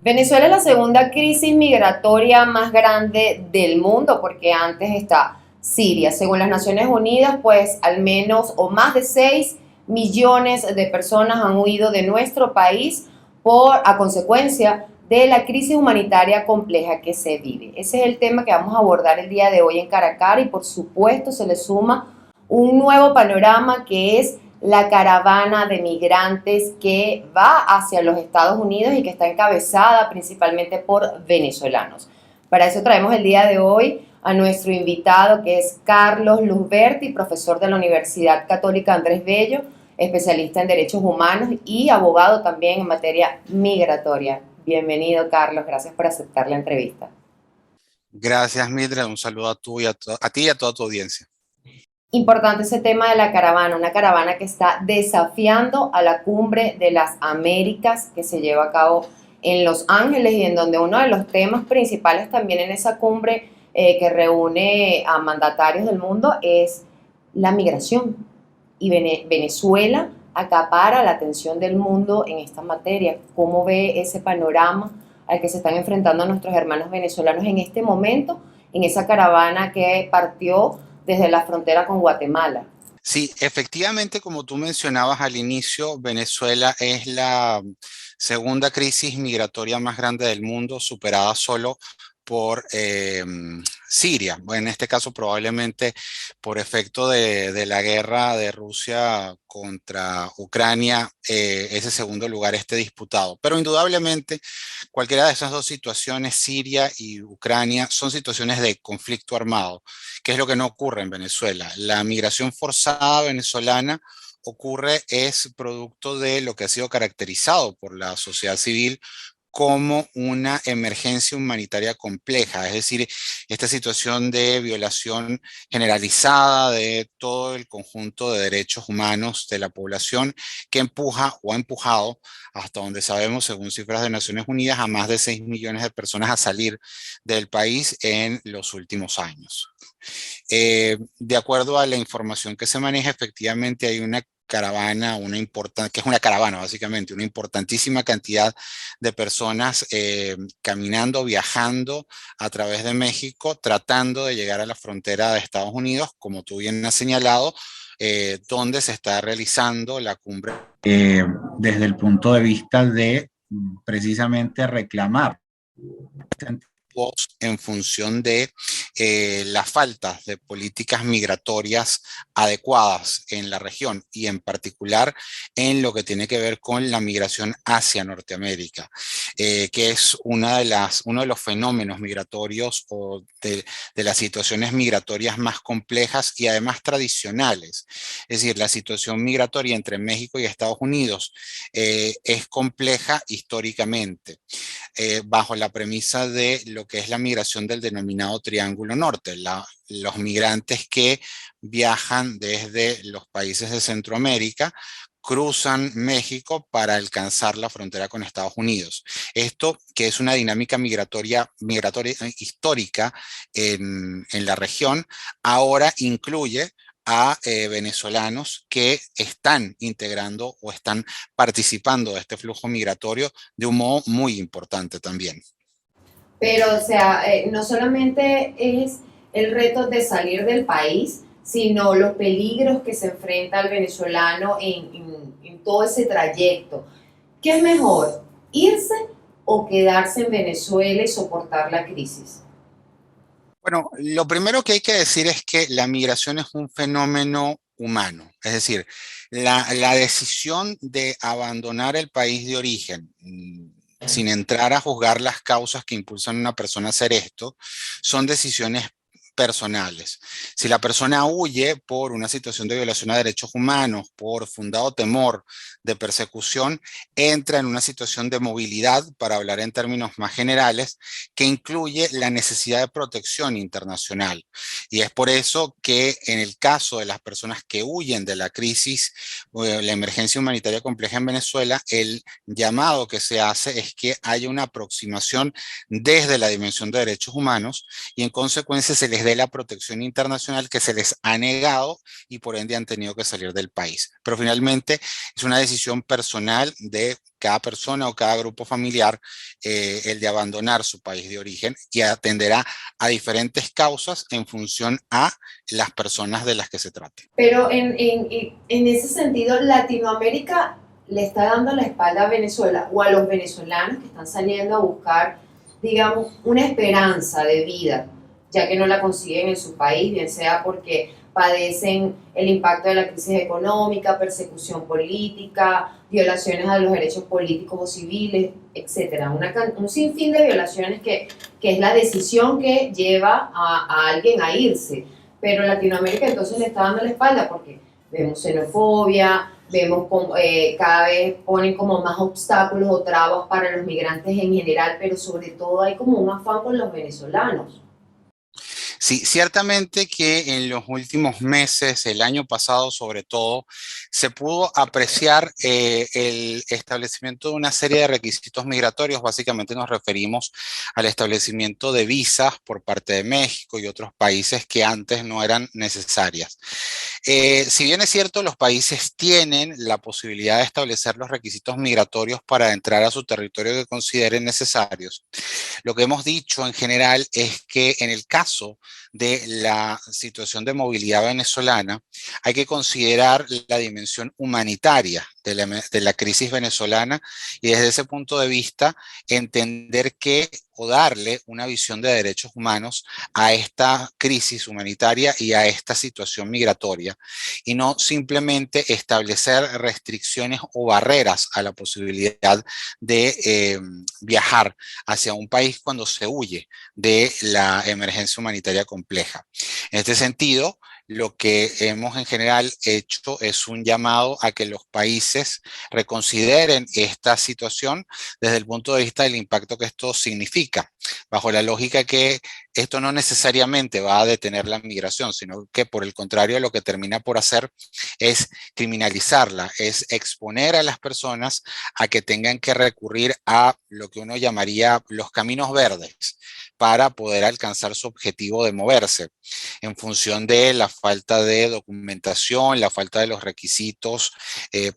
Venezuela es la segunda crisis migratoria más grande del mundo porque antes está Siria. Según las Naciones Unidas, pues al menos o más de 6 millones de personas han huido de nuestro país a consecuencia de la crisis humanitaria compleja que se vive. Ese es el tema que vamos a abordar el día de hoy en Caracara y por supuesto se le suma un nuevo panorama que es la caravana de migrantes que va hacia los Estados Unidos y que está encabezada principalmente por venezolanos. Para eso traemos el día de hoy a nuestro invitado que es Carlos Luzberti, profesor de la Universidad Católica Andrés Bello, especialista en derechos humanos y abogado también en materia migratoria. Bienvenido, Carlos, gracias por aceptar la entrevista. Gracias, Mildred. Un saludo a ti y a toda tu audiencia. Importante ese tema de la caravana, una caravana que está desafiando a la cumbre de las Américas que se lleva a cabo en Los Ángeles y en donde uno de los temas principales también en esa cumbre que reúne a mandatarios del mundo es la migración. Y Venezuela acapara la atención del mundo en esta materia. ¿Cómo ve ese panorama al que se están enfrentando nuestros hermanos venezolanos en este momento, en esa caravana que partió desde la frontera con Guatemala? Sí, efectivamente, como tú mencionabas al inicio, Venezuela es la segunda crisis migratoria más grande del mundo, superada solo por Siria. Bueno, en este caso probablemente por efecto de la guerra de Rusia contra Ucrania, ese segundo lugar esté disputado. Pero indudablemente cualquiera de esas dos situaciones, Siria y Ucrania, son situaciones de conflicto armado, que es lo que no ocurre en Venezuela. La migración forzada venezolana es producto de lo que ha sido caracterizado por la sociedad civil como una emergencia humanitaria compleja, es decir, esta situación de violación generalizada de todo el conjunto de derechos humanos de la población que empuja o ha empujado, hasta donde sabemos, según cifras de Naciones Unidas, a más de 6 millones de personas a salir del país en los últimos años. De acuerdo a la información que se maneja, efectivamente hay una caravana, que es una caravana básicamente, una importantísima cantidad de personas caminando, viajando a través de México, tratando de llegar a la frontera de Estados Unidos, como tú bien has señalado, donde se está realizando la cumbre. Desde el punto de vista de precisamente reclamar en función de la falta de políticas migratorias adecuadas en la región y en particular en lo que tiene que ver con la migración hacia Norteamérica, que es uno de los fenómenos migratorios o de las situaciones migratorias más complejas y además tradicionales. Es decir, la situación migratoria entre México y Estados Unidos es compleja históricamente bajo la premisa de lo que es la migración del denominado Triángulo Norte, los migrantes que viajan desde los países de Centroamérica, cruzan México para alcanzar la frontera con Estados Unidos. Esto, que es una dinámica migratoria histórica en la región, ahora incluye a venezolanos que están integrando o están participando de este flujo migratorio de un modo muy importante también. Pero, o sea, no solamente es el reto de salir del país, sino los peligros que se enfrenta el venezolano en todo ese trayecto. ¿Qué es mejor, irse o quedarse en Venezuela y soportar la crisis? Bueno, lo primero que hay que decir es que la migración es un fenómeno humano, es decir, la decisión de abandonar el país de origen, sin entrar a juzgar las causas que impulsan a una persona a hacer esto, son decisiones personales. Si la persona huye por una situación de violación a derechos humanos, por fundado temor de persecución, entra en una situación de movilidad, para hablar en términos más generales, que incluye la necesidad de protección internacional. Y es por eso que en el caso de las personas que huyen de la crisis, la emergencia humanitaria compleja en Venezuela, el llamado que se hace es que haya una aproximación desde la dimensión de derechos humanos y en consecuencia se les les dé la protección internacional que se les ha negado y por ende han tenido que salir del país. Pero finalmente es una decisión personal de cada persona o cada grupo familiar el de abandonar su país de origen y atenderá a diferentes causas en función a las personas de las que se trate. Pero en ese sentido, Latinoamérica le está dando la espalda a Venezuela o a los venezolanos que están saliendo a buscar, digamos, una esperanza de vida, ya que no la consiguen en su país, bien sea porque padecen el impacto de la crisis económica, persecución política, violaciones a los derechos políticos o civiles, etcétera. Un sinfín de violaciones que es la decisión que lleva a alguien a irse. Pero Latinoamérica entonces le está dando la espalda porque vemos xenofobia, vemos como, cada vez ponen como más obstáculos o trabas para los migrantes en general, pero sobre todo hay como un afán con los venezolanos. Sí, ciertamente que en los últimos meses, el año pasado sobre todo, se pudo apreciar el establecimiento de una serie de requisitos migratorios. Básicamente nos referimos al establecimiento de visas por parte de México y otros países que antes no eran necesarias. Si bien es cierto, los países tienen la posibilidad de establecer los requisitos migratorios para entrar a su territorio que consideren necesarios, lo que hemos dicho en general es que en el caso de la situación de movilidad venezolana, hay que considerar la dimensión humanitaria de la crisis venezolana y desde ese punto de vista entender que o darle una visión de derechos humanos a esta crisis humanitaria y a esta situación migratoria y no simplemente establecer restricciones o barreras a la posibilidad de viajar hacia un país cuando se huye de la emergencia humanitaria compleja. En este sentido, lo que hemos en general hecho es un llamado a que los países reconsideren esta situación desde el punto de vista del impacto que esto significa, bajo la lógica que esto no necesariamente va a detener la migración, sino que por el contrario lo que termina por hacer es criminalizarla, es exponer a las personas a que tengan que recurrir a lo que uno llamaría los caminos verdes para poder alcanzar su objetivo de moverse, en función de la falta de documentación, la falta de los requisitos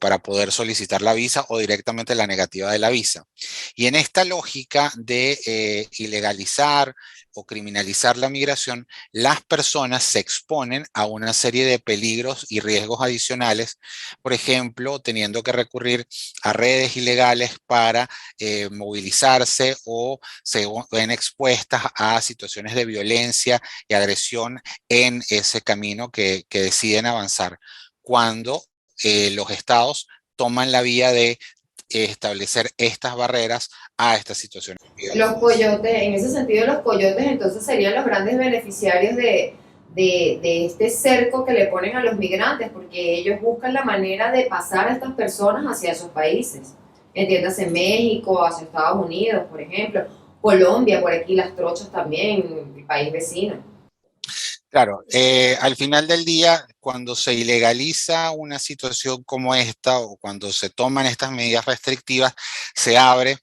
para poder solicitar la visa o directamente la negativa de la visa. Y en esta lógica de ilegalizar o criminalizar la migración, las personas se exponen a una serie de peligros y riesgos adicionales, por ejemplo, teniendo que recurrir a redes ilegales para movilizarse o se ven expuestas a situaciones de violencia y agresión en ese camino que deciden avanzar, cuando los estados toman la vía de establecer estas barreras a estas situaciones. Los coyotes, en ese sentido los coyotes entonces serían los grandes beneficiarios de este cerco que le ponen a los migrantes, porque ellos buscan la manera de pasar a estas personas hacia esos países. Entiéndase México, hacia Estados Unidos, por ejemplo, Colombia, por aquí las trochas también, el país vecino. Claro, al final del día, cuando se ilegaliza una situación como esta o cuando se toman estas medidas restrictivas, se abre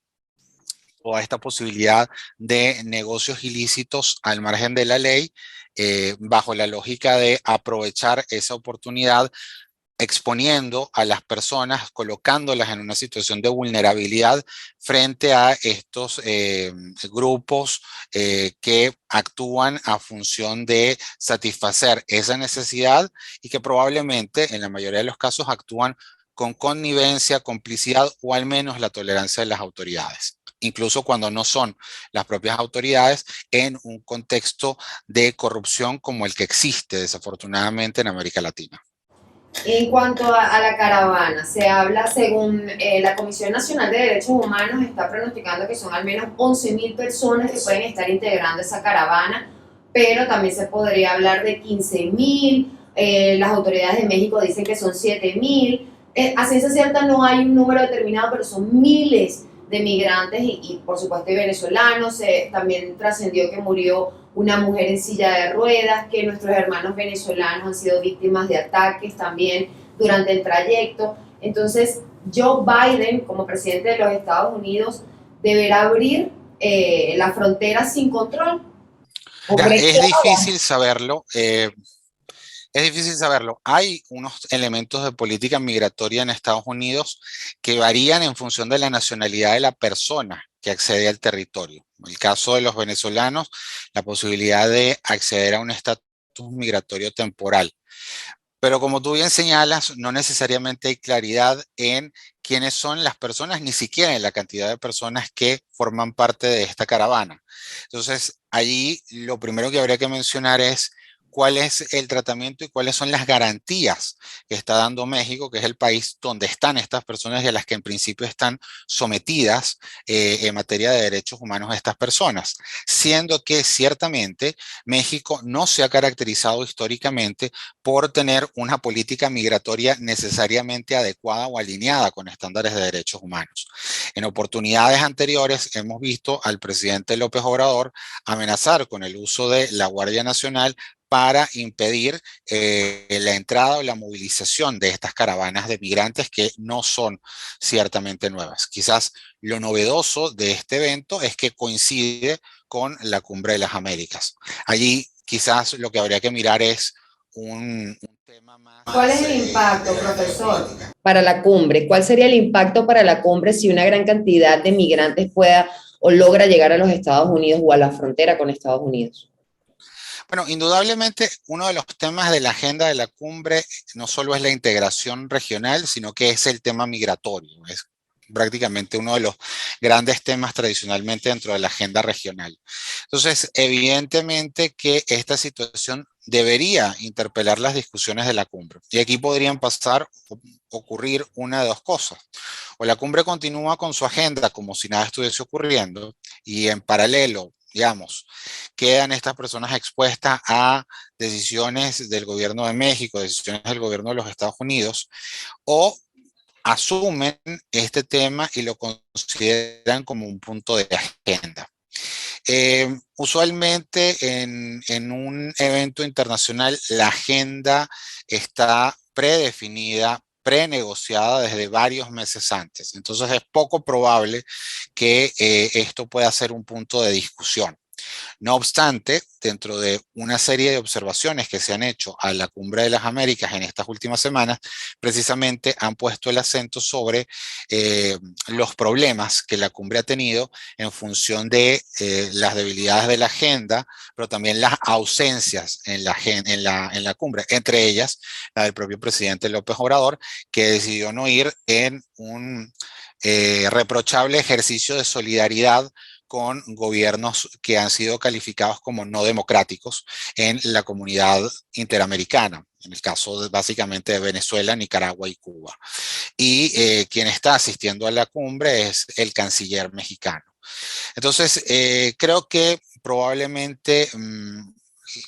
toda esta posibilidad de negocios ilícitos al margen de la ley, bajo la lógica de aprovechar esa oportunidad exponiendo a las personas, colocándolas en una situación de vulnerabilidad frente a estos grupos que actúan a función de satisfacer esa necesidad y que probablemente en la mayoría de los casos actúan con connivencia, complicidad o al menos la tolerancia de las autoridades, incluso cuando no son las propias autoridades, en un contexto de corrupción como el que existe desafortunadamente en América Latina. En cuanto a la caravana, se habla, según la Comisión Nacional de Derechos Humanos, está pronosticando que son al menos 11.000 personas que pueden estar integrando esa caravana, pero también se podría hablar de 15.000, las autoridades de México dicen que son 7.000, a ciencia cierta no hay un número determinado, pero son miles de migrantes y por supuesto venezolanos. También trascendió que murió una mujer en silla de ruedas, que nuestros hermanos venezolanos han sido víctimas de ataques también durante el trayecto. Entonces, Joe Biden, como presidente de los Estados Unidos, deberá abrir la frontera sin control. ¿O cree que Es difícil saberlo. Es difícil saberlo. Hay unos elementos de política migratoria en Estados Unidos que varían en función de la nacionalidad de la persona que accede al territorio. En el caso de los venezolanos, la posibilidad de acceder a un estatus migratorio temporal. Pero como tú bien señalas, no necesariamente hay claridad en quiénes son las personas, ni siquiera en la cantidad de personas que forman parte de esta caravana. Entonces, allí lo primero que habría que mencionar es cuál es el tratamiento y cuáles son las garantías que está dando México, que es el país donde están estas personas y a las que en principio están sometidas en materia de derechos humanos a estas personas. Siendo que ciertamente México no se ha caracterizado históricamente por tener una política migratoria necesariamente adecuada o alineada con estándares de derechos humanos. En oportunidades anteriores hemos visto al presidente López Obrador amenazar con el uso de la Guardia Nacional para impedir la entrada o la movilización de estas caravanas de migrantes que no son ciertamente nuevas. Quizás lo novedoso de este evento es que coincide con la Cumbre de las Américas. Allí quizás lo que habría que mirar es un tema más ¿cuál es el impacto, profesor, para la cumbre? ¿Cuál sería el impacto para la cumbre si una gran cantidad de migrantes pueda o logra llegar a los Estados Unidos o a la frontera con Estados Unidos? Bueno, indudablemente uno de los temas de la agenda de la cumbre no solo es la integración regional, sino que es el tema migratorio. Es prácticamente uno de los grandes temas tradicionalmente dentro de la agenda regional. Entonces, evidentemente que esta situación debería interpelar las discusiones de la cumbre. Y aquí podrían ocurrir una de dos cosas. O la cumbre continúa con su agenda como si nada estuviese ocurriendo y en paralelo, digamos, quedan estas personas expuestas a decisiones del gobierno de México, decisiones del gobierno de los Estados Unidos, o asumen este tema y lo consideran como un punto de agenda. Usualmente en un evento internacional la agenda está predefinida, prenegociada desde varios meses antes. Entonces es poco probable que esto pueda ser un punto de discusión. No obstante, dentro de una serie de observaciones que se han hecho a la Cumbre de las Américas en estas últimas semanas, precisamente han puesto el acento sobre los problemas que la cumbre ha tenido en función de las debilidades de la agenda, pero también las ausencias en la cumbre, entre ellas la del propio presidente López Obrador, que decidió no ir en un reprochable ejercicio de solidaridad con gobiernos que han sido calificados como no democráticos en la comunidad interamericana, en el caso básicamente de Venezuela, Nicaragua y Cuba. Y quien está asistiendo a la cumbre es el canciller mexicano. Entonces, creo que probablemente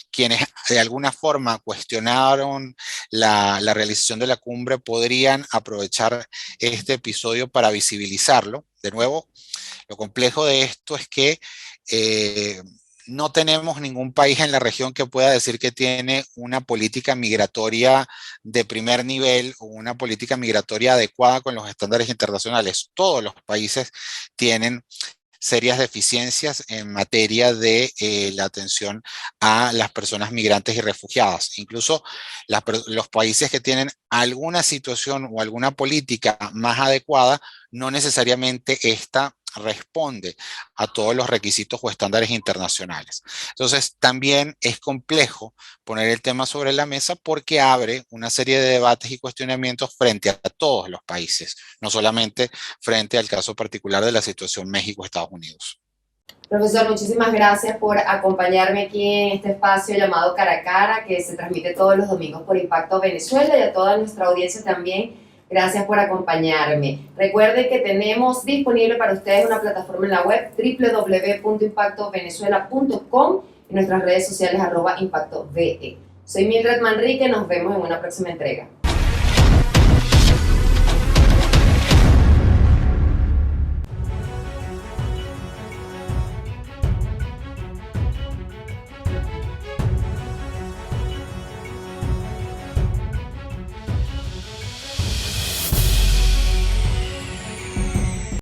quienes de alguna forma cuestionaron la realización de la cumbre podrían aprovechar este episodio para visibilizarlo. De nuevo, lo complejo de esto es que no tenemos ningún país en la región que pueda decir que tiene una política migratoria de primer nivel o una política migratoria adecuada con los estándares internacionales. Todos los países tienen serias deficiencias en materia de la atención a las personas migrantes y refugiadas. Incluso los países que tienen alguna situación o alguna política más adecuada, no necesariamente esta responde a todos los requisitos o estándares internacionales. Entonces, también es complejo poner el tema sobre la mesa porque abre una serie de debates y cuestionamientos frente a todos los países, no solamente frente al caso particular de la situación México-Estados Unidos. Profesor, muchísimas gracias por acompañarme aquí en este espacio llamado Cara a Cara, que se transmite todos los domingos por Impacto Venezuela, y a toda nuestra audiencia también. Gracias por acompañarme. Recuerden que tenemos disponible para ustedes una plataforma en la web www.impactovenezuela.com y nuestras redes sociales @ImpactoVE. Soy Mildred Manrique, nos vemos en una próxima entrega.